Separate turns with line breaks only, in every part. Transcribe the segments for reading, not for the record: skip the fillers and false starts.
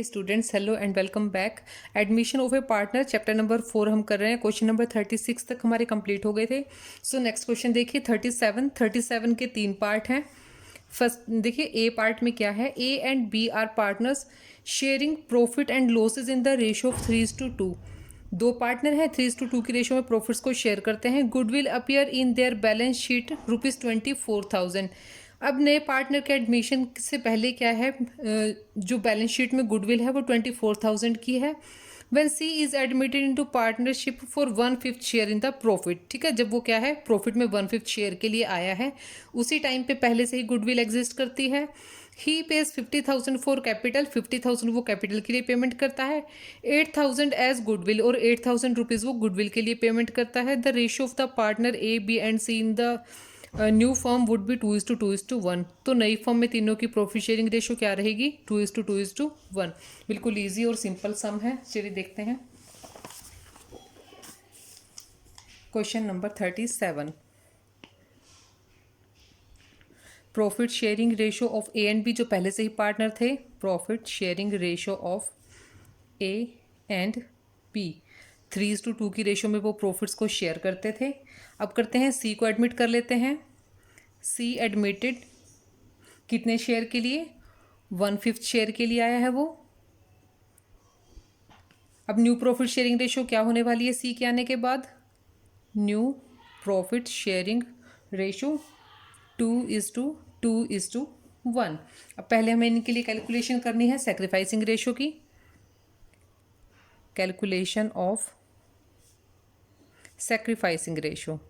Hey students, hello and welcome back. Admission of a partner chapter number 4 हम कर रहे हैं। क्वेश्चन नंबर 36 तक हमारे कंप्लीट हो गए थे। सो नेक्स्ट क्वेश्चन देखिए 37 के 3 पार्ट हैं। फर्स्ट देखिए ए पार्ट में क्या है, A and B are partners sharing profit and losses in the ratio of 3:2। दो पार्टनर हैं, 3:2 की रेशियो में प्रॉफिट्स को शेयर करते हैं। Goodwill appear in their balance sheet ₹24,000। अब नए पार्टनर के एडमिशन से पहले क्या है, जो बैलेंस शीट में गुडविल है वो 24,000 की है। When C is admitted into partnership for 1/5 share in the profit. ठीक है, जब वो क्या है प्रॉफिट में 1/5 शेयर के लिए आया है, उसी टाइम पे पहले से ही गुडविल एग्जिस्ट करती है। ही पेज 50,000 फॉर कैपिटल, 50,000 वो कैपिटल के लिए पेमेंट करता है। 8,000 एज गुडविल, और 8,000 रुपीज़ वो गुडविल के लिए पेमेंट करता है। The ratio of the partner A B and C in the new form would be 2:2:1। तो नई फॉर्म में तीनों की प्रॉफिट शेयरिंग रेशियो क्या रहेगी, 2:2:1। बिल्कुल ईजी और सिंपल सम है। चलिए देखते हैं question number 37। Profit sharing ratio of A and B, जो पहले से ही पार्टनर थे, profit sharing ratio of A and B 3:2 की रेशियो में वो प्रॉफिट्स को शेयर करते थे। अब करते हैं सी को एडमिट कर लेते हैं। सी एडमिटेड कितने शेयर के लिए, 1/5 शेयर के लिए आया है वो। अब न्यू प्रॉफिट शेयरिंग रेशियो क्या होने वाली है सी के आने के बाद, न्यू प्रॉफिट शेयरिंग रेशियो 2:2:1। अब पहले हमें इनके लिए कैलकुलेशन करनी है सैक्रिफाइसिंग रेशियो की। Calculation of sacrificing ratio.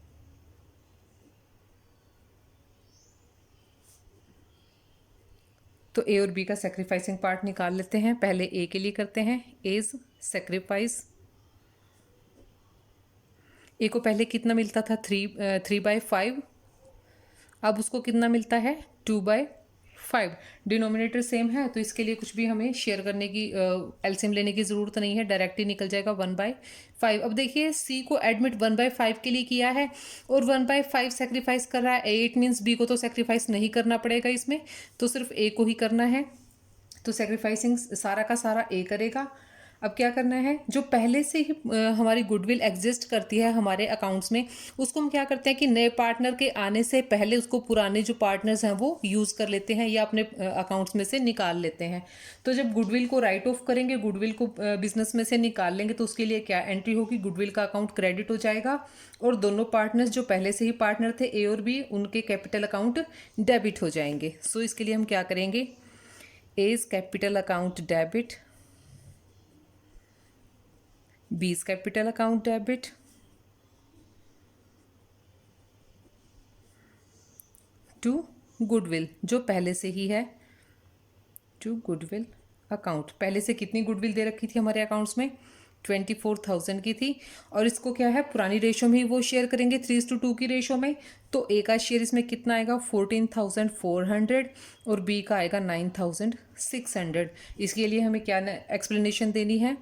तो ए और बी का सैक्रिफाइसिंग पार्ट निकाल लेते हैं। पहले ए के लिए करते हैं एज सैक्रिफाइस। ए को पहले कितना मिलता था, 3/5। अब उसको कितना मिलता है, 2/5। डिनोमिनेटर सेम है तो इसके लिए कुछ भी हमें शेयर करने की एलसीएम लेने की ज़रूरत नहीं है, डायरेक्ट ही निकल जाएगा 1/5। अब देखिए सी को एडमिट 1/5 के लिए किया है और 1/5 सेक्रीफाइस कर रहा है। 8 मीन्स बी को तो सेक्रीफाइस नहीं करना पड़ेगा इसमें, तो सिर्फ ए को ही करना है। तो सेक्रीफाइसिंग सारा का सारा ए करेगा। अब क्या करना है, जो पहले से ही हमारी गुडविल एग्जिस्ट करती है हमारे अकाउंट्स में, उसको हम क्या करते हैं कि नए पार्टनर के आने से पहले उसको पुराने जो पार्टनर्स हैं वो यूज़ कर लेते हैं या अपने अकाउंट्स में से निकाल लेते हैं। तो जब गुडविल को राइट ऑफ करेंगे, गुडविल को बिजनेस में से निकाल लेंगे, तो उसके लिए क्या एंट्री होगी, गुडविल का अकाउंट क्रेडिट हो जाएगा और दोनों पार्टनर्स जो पहले से ही पार्टनर थे ए और बी, उनके कैपिटल अकाउंट डेबिट हो जाएंगे। सो इसके लिए हम क्या करेंगे, A's capital account debit, B's capital account debit, to goodwill जो पहले से ही है, टू गुडविल अकाउंट। पहले से कितनी गुडविल दे रखी थी हमारे अकाउंट्स में, 24,000 की थी। और इसको क्या है, पुरानी रेशो में ही वो शेयर करेंगे 3:2 की रेशो में। तो ए का शेयर इसमें कितना आएगा, 14,400 और बी का आएगा 9,600। इसके लिए हमें क्या एक्सप्लेनेशन देनी है,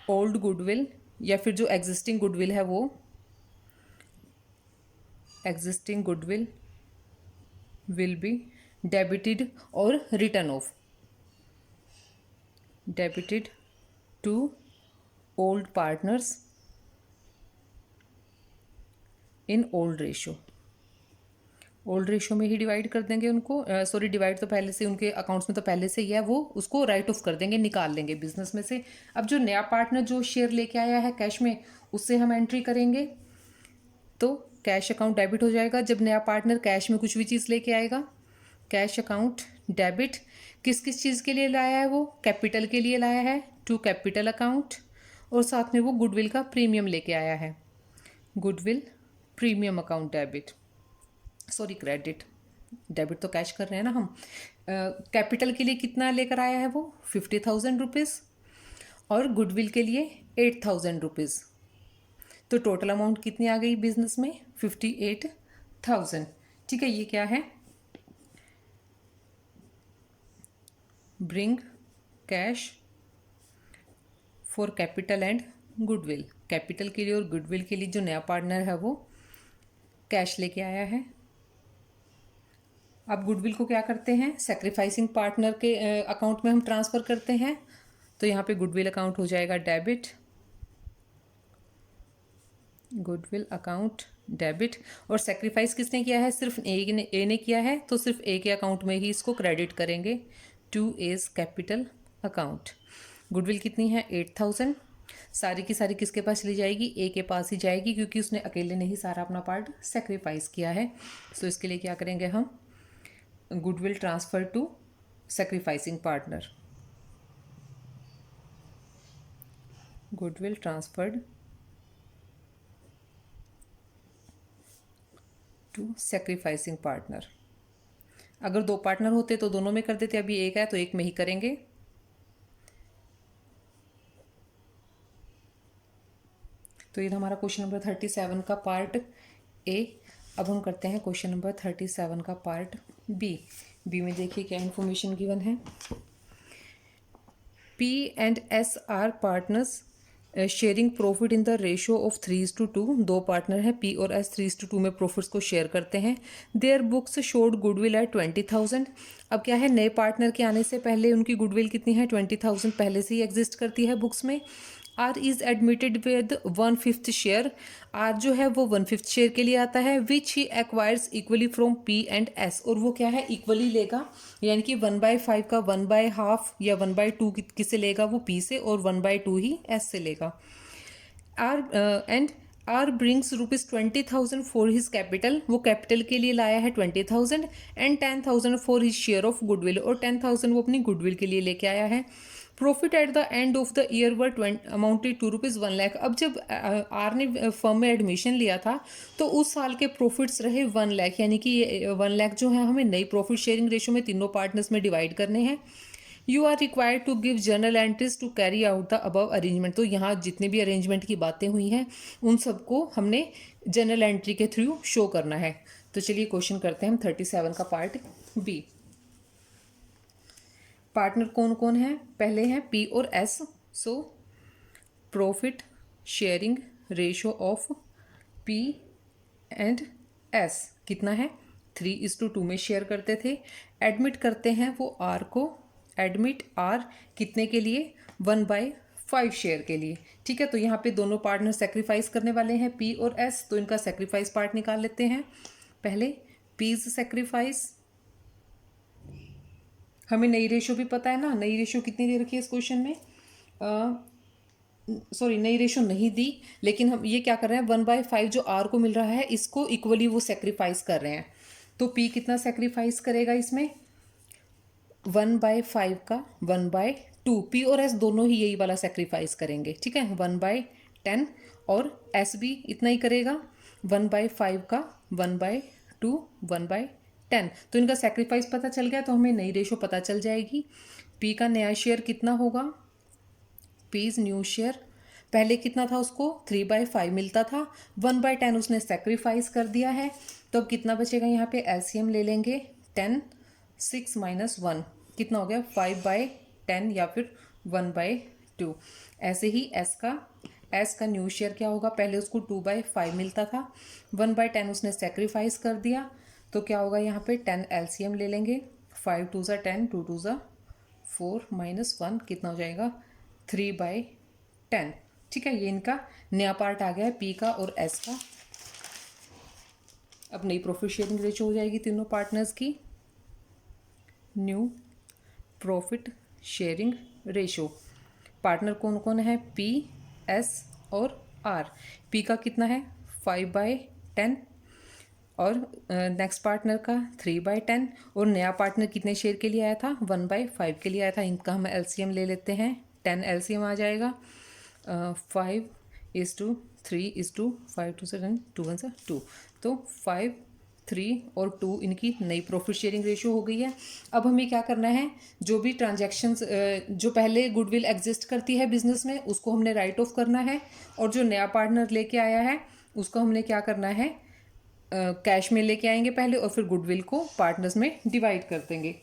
ओल्ड गुडविल या फिर जो एग्जिस्टिंग गुडविल है वो, existing goodwill will be debited और return of, debited to old partners in old ratio. Old ratio में ही डिवाइड कर देंगे उनको, सॉरी डिवाइड तो पहले से उनके अकाउंट्स में तो पहले से ही है, वो उसको राइट ऑफ कर देंगे, निकाल लेंगे बिजनेस में से। अब जो नया पार्टनर जो शेयर लेके आया है कैश में, उससे हम एंट्री करेंगे तो कैश अकाउंट डेबिट हो जाएगा। जब नया पार्टनर कैश में कुछ भी चीज़ लेके आएगा, कैश अकाउंट डेबिट। किस किस चीज़ के लिए लाया है वो, कैपिटल के लिए लाया है, टू कैपिटल अकाउंट, और साथ में वो गुडविल का प्रीमियम लेके आया है, goodwill premium account debit, sorry credit, debit तो कैश कर रहे हैं ना हम। कैपिटल के लिए कितना लेकर आया है वो, 50,000 रुपीज़, और गुडविल के लिए 8,000 रुपीज़। तो टोटल अमाउंट कितनी आ गई बिजनेस में, 58,000। ठीक है, ये क्या है, bring cash for capital and goodwill. Capital के लिए और गुडविल के लिए जो नया पार्टनर है वो कैश लेके आया है। अब गुडविल को क्या करते हैं, सैक्रिफाइसिंग पार्टनर के अकाउंट में हम ट्रांसफ़र करते हैं। तो यहाँ पे गुडविल अकाउंट हो जाएगा डेबिट, गुडविल अकाउंट डेबिट। और सेक्रीफाइस किसने किया है? सिर्फ ए ने किया है, तो सिर्फ ए के अकाउंट में ही इसको क्रेडिट करेंगे to A's capital account. Goodwill कितनी है? 8000। सारी की सारी किसके पास चली जाएगी? ए के पास ही जाएगी, क्योंकि उसने अकेले ने ही सारा अपना पार्ट सेक्रीफाइस किया है। सो इसके लिए क्या करेंगे हम? Goodwill transfer to sacrificing partner, goodwill transferred to sacrificing partner. अगर दो पार्टनर होते तो दोनों में कर देते, अभी एक है तो एक में ही करेंगे। तो ये था हमारा क्वेश्चन नंबर 37 का पार्ट ए। अब हम करते हैं क्वेश्चन नंबर 37 का पार्ट बी। बी में देखिए क्या इन्फॉर्मेशन गिवन है। P and S R partners sharing profit in the ratio of 3:2। दो पार्टनर हैं पी और एस, 3:2 में प्रॉफिट्स को शेयर करते हैं। Their books showed goodwill at 20,000। अब क्या है, नए पार्टनर के आने से पहले उनकी गुडविल कितनी है? 20,000 पहले से ही एग्जिस्ट करती है बुक्स में। R is admitted with 1/5 share. R जो है वो 1/5 शेयर के लिए आता है, which he acquires equally from P and S. और वो क्या है? इक्वली लेगा, यानी कि 1/5 का 1/2 या 1/2 किससे लेगा? वो पी से, और 1/2 ही एस से लेगा। R and R brings ₹20,000 for his capital. वो कैपिटल के लिए लाया है 20,000, and 10,000 for his share of goodwill, और 10,000 वो अपनी गुडविल के लिए लेके आया है। Profit at the end of the year were amounted to ₹1,00,000। अब जब आर ने फर्म में एडमिशन लिया था तो उस साल के प्रॉफिट्स रहे 1,00,000, यानी कि 1,00,000 जो है हमें नई प्रॉफिट शेयरिंग रेशो में तीनों पार्टनर्स में डिवाइड करने हैं। You are required to give journal entries to carry out the above arrangement. तो यहाँ जितने भी अरेंजमेंट की बातें हुई हैं उन सबको हमने जर्नल एंट्री के थ्रू शो करना है। तो चलिए क्वेश्चन करते हैं हम 37 का पार्ट बी। पार्टनर कौन कौन है? पहले हैं पी और S. So profit sharing ratio of P and S कितना है? 3:2 में शेयर करते थे। एडमिट करते हैं वो आर को, एडमिट आर कितने के लिए? 1/5 शेयर के लिए। ठीक है, तो यहाँ पे दोनों पार्टनर सेक्रीफाइस करने वाले हैं पी और एस, तो इनका सेक्रीफाइस पार्ट निकाल लेते हैं। पहले पीज सेक्रीफाइस, हमें नई रेशो भी पता है ना, नई रेशो कितनी दे रखी है इस क्वेश्चन में? सॉरी, नई रेशो नहीं दी, लेकिन हम ये क्या कर रहे हैं, 1/5 जो आर को मिल रहा है इसको इक्वली वो सेक्रीफाइस कर रहे हैं। तो पी कितना सेक्रीफाइस करेगा इसमें? 1/5 का 1/2। पी और एस दोनों ही यही वाला सेक्रीफाइस करेंगे। ठीक है, 1/10, और एस भी इतना ही करेगा, 1/5 का 1/2 1/10। तो इनका सेक्रीफाइस पता चल गया, तो हमें नई रेशो पता चल जाएगी। पी का नया शेयर कितना होगा? पीज न्यू शेयर पहले कितना था उसको? 3/5 मिलता था, 1/10 उसने सेक्रीफाइस कर दिया है। तो अब कितना बचेगा यहाँ पे? एलसीएम ले लेंगे। 10 6 - 1 कितना हो गया? 5/10 या फिर 1/2। ऐसे ही एस का न्यू शेयर क्या होगा? पहले उसको 2/5 मिलता था, 1/10 उसने सेक्रीफाइस कर दिया, तो क्या होगा यहाँ पे? 10 एलसीएम ले लेंगे। 5 2 ज़ा 10, 2 2 ज़ा 4 - 1 कितना हो जाएगा? 3/10। ठीक है, ये इनका नया पार्ट आ गया है पी का और एस का। अब नई प्रॉफिट शेयरिंग रेशो हो जाएगी तीनों पार्टनर्स की। New profit sharing ratio. Partner कौन कौन है? पी, एस और आर। पी का कितना है? 5/10, और नेक्स्ट पार्टनर का 3/10, और नया पार्टनर कितने शेयर के लिए आया था? 1/5 के लिए आया था। इनका हम एलसीएम ले लेते हैं। 10 एलसीएम आ जाएगा। 5:3:5 2 से 10, 2 1 से 2, तो 5 3 और 2 इनकी नई प्रॉफिट शेयरिंग रेशियो हो गई है। अब हमें क्या करना है? जो भी ट्रांजैक्शंस जो पहले गुडविल एग्जिस्ट करती है बिजनेस में उसको हमने राइट ऑफ करना है, और जो नया पार्टनर लेके आया है उसको हमने क्या करना है? कैश में लेके आएंगे पहले, और फिर गुडविल को पार्टनर्स में डिवाइड कर देंगे।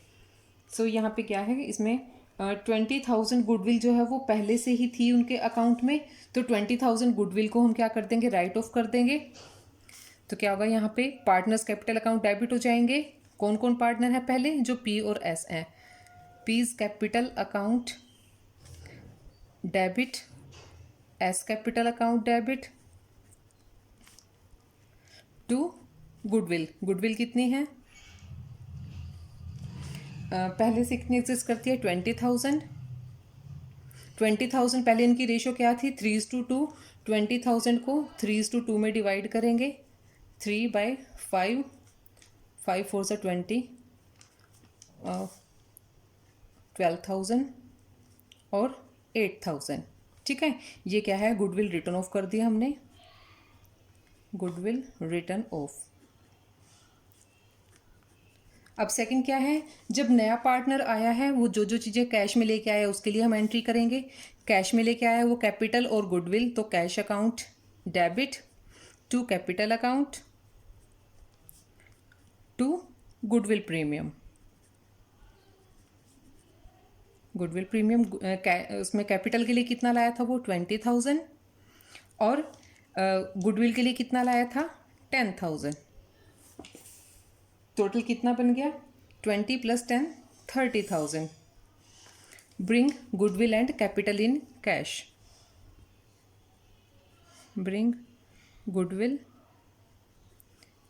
सो यहाँ पे क्या है, इसमें 20,000 गुडविल जो है वो पहले से ही थी उनके अकाउंट में, तो 20,000 गुडविल को हम क्या कर देंगे? राइट ऑफ कर देंगे। तो क्या होगा यहाँ पे? पार्टनर्स कैपिटल अकाउंट डेबिट हो जाएंगे। कौन कौन पार्टनर है? पहले जो पी और एस हैं। P's capital account debit S capital account debit to goodwill. Goodwill कितनी है, पहले से कितनी एग्जिस्ट करती है, 20,000। 20,000 पहले इनकी रेशो क्या थी, 3:2। 20,000 को 3:2 में डिवाइड करेंगे, 3/5, 5 4 से 20, 12,000 और 8,000। ठीक है, ये क्या है, गुडविल रिटर्न ऑफ कर दिया हमने, गुडविल रिटर्न ऑफ। अब सेकंड क्या है, जब नया पार्टनर आया है वो जो जो चीज़ें कैश में लेके आया उसके लिए हम एंट्री करेंगे। कैश में लेके आया है वो कैपिटल और गुडविल, तो cash account debit to capital account to goodwill premium. Goodwill premium उसमें कैपिटल के लिए कितना लाया था वो 20,000 और गुडविल के लिए कितना लाया था 10,000। टोटल कितना बन गया, 20 + 10 30,000। Bring goodwill and capital in cash, bring goodwill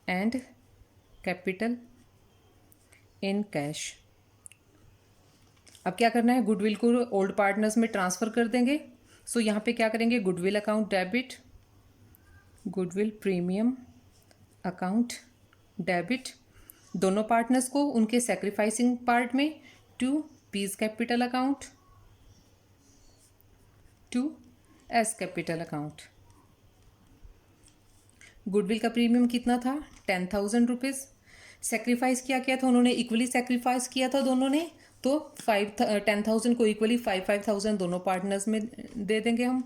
and capital in cash. अब क्या करना है, गुडविल को ओल्ड पार्टनर्स में ट्रांसफ़र कर देंगे। सो यहाँ पे क्या करेंगे, goodwill account debit, goodwill premium account debit दोनों पार्टनर्स को उनके सेक्रीफाइसिंग पार्ट में, to P's capital account to S capital account. Goodwill का प्रीमियम कितना था, 10,000 रुपीज़। सेक्रीफाइस क्या किया था उन्होंने, इक्वली सेक्रीफाइस किया था दोनों ने, तो 10,000 को इक्वली 5,000 दोनों पार्टनर्स में दे देंगे हम,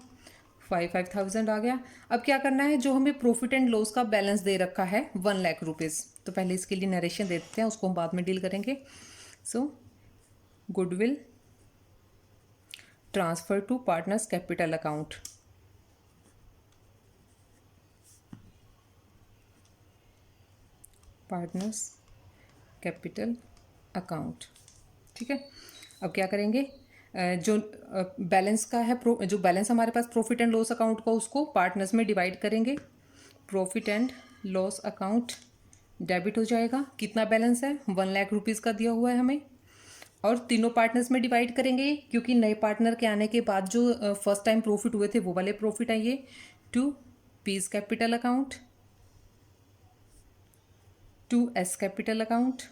5,000 आ गया। अब क्या करना है, जो हमें प्रॉफिट एंड लॉस का बैलेंस दे रखा है 1 लाख रुपीज़, तो पहले इसके लिए नरेशन दे देते हैं, उसको हम बाद में डील करेंगे। So goodwill transfer to partners capital account, partners capital account. ठीक है, अब क्या करेंगे, जो बैलेंस का है, जो बैलेंस हमारे पास प्रॉफिट एंड लॉस अकाउंट का, उसको पार्टनर्स में डिवाइड करेंगे। Profit and loss account debit हो जाएगा, कितना बैलेंस है, 1 लाख रुपीज़ का दिया हुआ है हमें, और तीनों पार्टनर्स में डिवाइड करेंगे क्योंकि नए पार्टनर के आने के बाद जो फर्स्ट टाइम प्रॉफिट हुए थे वो वाले प्रॉफिट आइए, to P's capital account to S capital account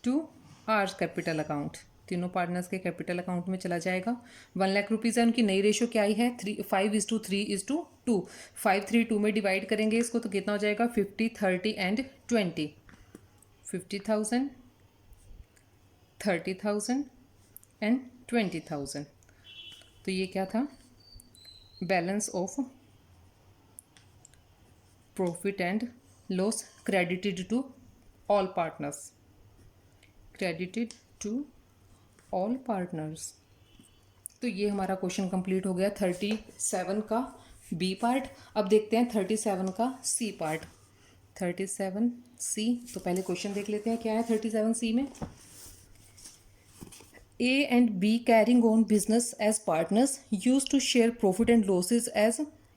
to R capital account. तीनों पार्टनर्स के कैपिटल अकाउंट में चला जाएगा। 1 लाख रुपीज़ है, उनकी नई रेशो क्या आई है, 5:3:2। 5-3-2 में डिवाइड करेंगे इसको, तो कितना हो जाएगा, 50 30 एंड 20, 50,000 30,000 एंड 20,000। तो ये क्या था, balance of profit and loss credited to all partners, credited to all partners. तो ये हमारा क्वेश्चन कंप्लीट हो गया 37 का बी पार्ट। अब देखते हैं 37 का सी पार्ट। 37C, तो पहले क्वेश्चन देख लेते हैं क्या है 37C में। A and B carrying on business as partners used to share profit and losses as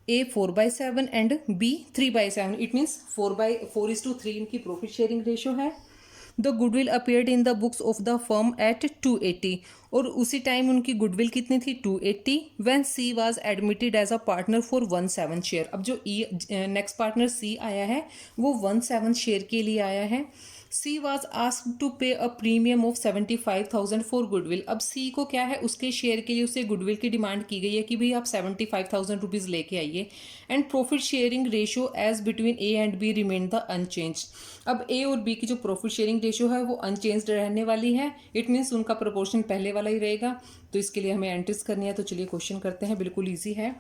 A 4/7 and B 3/7. It means 4/4:3 इनकी प्रॉफिट शेयरिंग रेशो है। The goodwill appeared in the books of the firm at 280, और उसी time उनकी goodwill कितनी थी 280, when C was admitted as a partner for 17 share. अब जो next partner C आया है वो 17 शेयर के लिए आया है। सी वॉज आस्क्ड टू पे a premium of 75,000 for goodwill. अब सी को क्या है, उसके शेयर के लिए उसे गुडविल की डिमांड की गई है कि भाई आप 75,000 रुपीज़ लेके आइए, and profit sharing ratio as between A and B remain the unchange. अब ए और बी की जो प्रॉफिट शेयरिंग रेशो है वो अनचेंज्ड रहने वाली है, इट मीन्स उनका प्रोपोर्शन पहले वाला ही रहेगा। तो इसके लिए हमें एंट्रीज करनी है, तो चलिए क्वेश्चन करते हैं, बिल्कुल ईजी है।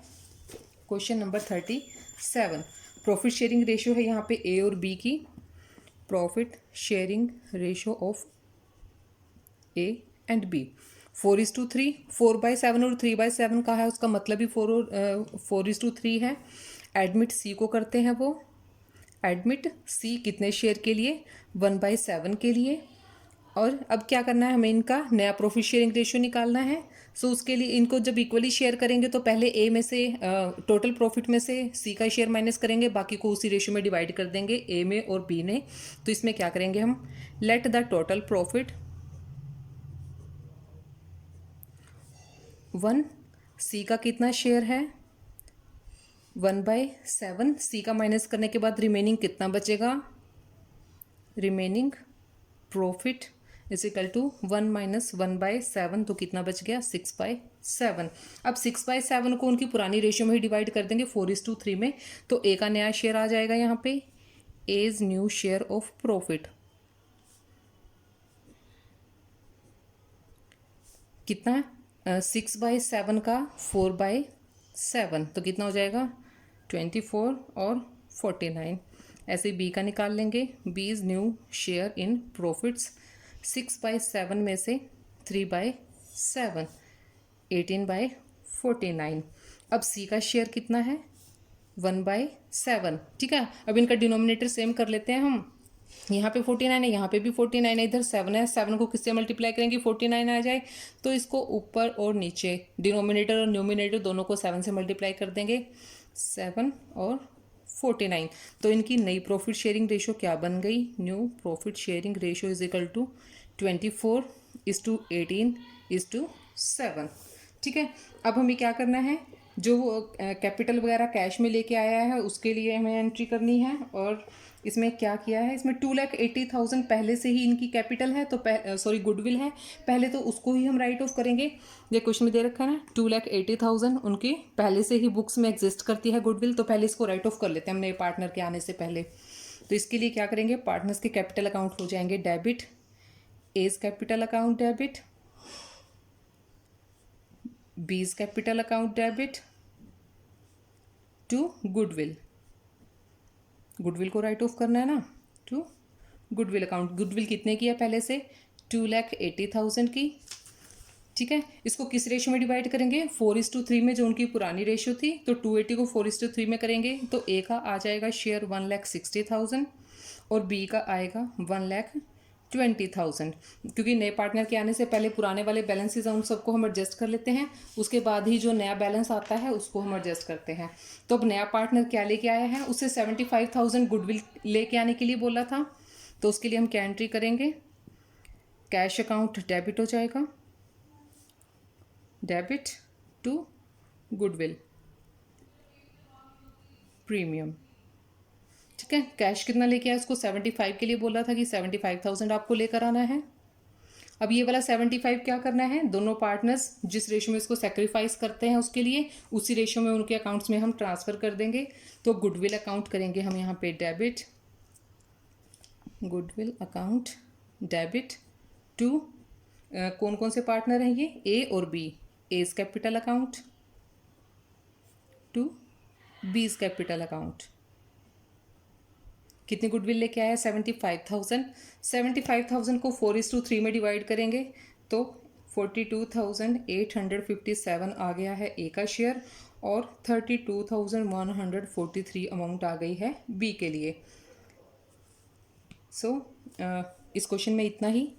Question number 37, profit sharing ratio है यहाँ पे ए और बी की, profit sharing ratio of A and B 4:3, 4/7 और 3/7 का है, उसका मतलब ही 4:3 है। एडमिट सी को करते हैं वो, एडमिट सी कितने शेयर के लिए, 1/7 के लिए, और अब क्या करना है, हमें इनका नया प्रॉफिट शेयरिंग रेशियो निकालना है। सो उसके लिए इनको जब इक्वली शेयर करेंगे तो पहले ए में से टोटल प्रॉफिट में से सी का शेयर माइनस करेंगे, बाकी को उसी रेशियो में डिवाइड कर देंगे ए में और बी ने। तो इसमें क्या करेंगे हम, लेट द टोटल प्रॉफिट 1, सी का कितना शेयर है 1/7, सी का माइनस करने के बाद रिमेनिंग कितना बचेगा, remaining profit is equal to 1 - 1/7, तो कितना बच गया 6/7। अब 6/7 को उनकी पुरानी रेशियो में ही डिवाइड कर देंगे 4:3 में, तो ए का नया शेयर आ जाएगा यहाँ पे, as new share of profit कितना है 6/7 का 4/7, तो कितना हो जाएगा 24 और 49। ऐसे बी का निकाल लेंगे, B is new share in profits 6/7 में से 3/7, 18/49। अब सी का शेयर कितना है 1/7, ठीक है। अब इनका डिनोमिनेटर सेम कर लेते हैं हम, यहाँ पे 49 है, यहाँ पे भी 49 है, इधर 7 है, 7 को किससे मल्टीप्लाई करेंगे 49 आ जाए, तो इसको ऊपर और नीचे डिनोमिनेटर और न्यूमिनेटर दोनों को 7 से मल्टीप्लाई कर देंगे, 7 और 49। तो इनकी नई प्रॉफिट शेयरिंग रेशियो क्या बन गई, new profit sharing ratio is equal to 24:18:7, ठीक है। अब हमें क्या करना है, जो कैपिटल वगैरह कैश में लेके आया है उसके लिए हमें एंट्री करनी है। और इसमें क्या किया है, इसमें 2,80,000 पहले से ही इनकी कैपिटल है, तो सॉरी गुडविल है, पहले तो उसको ही हम राइट ऑफ करेंगे। ये क्वेश्चन में दे रखा है ना 2,80,000 उनकी पहले से ही बुक्स में एग्जिस्ट करती है गुडविल, तो पहले इसको राइट ऑफ कर लेते हैं हम नए पार्टनर के आने से पहले। तो इसके लिए क्या करेंगे, पार्टनर्स के कैपिटल अकाउंट हो जाएंगे debit, A's capital account debit, B's capital account debit to goodwill, goodwill को राइट ऑफ करना है ना, टू गुडविल अकाउंट। गुडविल कितने की है पहले से 2,80,000 की, ठीक है। इसको किस रेशियो में डिवाइड करेंगे 4:3 में, जो उनकी पुरानी रेशियो थी, तो 280 को 4:3 में करेंगे तो ए का आ जाएगा शेयर 1,60,000 और बी का आएगा 1,20,000। क्योंकि नए पार्टनर के आने से पहले पुराने वाले बैलेंसेस हैं उन सबको हम एडजस्ट कर लेते हैं, उसके बाद ही जो नया बैलेंस आता है उसको हम एडजस्ट करते हैं। तो अब नया पार्टनर क्या लेके आया है, उससे 75,000 गुडविल लेके आने के लिए बोला था, तो उसके लिए हम क्या एंट्री करेंगे, कैश अकाउंट डेबिट हो जाएगा, डेबिट टू गुडविल प्रीमियम, ठीक है। कैश कितना लेके आया, उसको 75 के लिए बोला था कि 75,000 आपको लेकर आना है। अब ये वाला 75 क्या करना है, दोनों पार्टनर्स जिस रेशियो में इसको सेक्रीफाइस करते हैं उसके लिए उसी रेशियो में उनके अकाउंट्स में हम ट्रांसफ़र कर देंगे। तो गुडविल अकाउंट करेंगे हम यहाँ पे debit, goodwill account debit to कौन कौन से पार्टनर हैं ये, ए और B, A's capital account to B's capital account. कितनी गुडविल लेके आया 75,000, 75,000 को 4:3 में डिवाइड करेंगे तो 42,857 आ गया है ए का शेयर और 32,143 अमाउंट आ गई है बी के लिए। सो इस क्वेश्चन में इतना ही।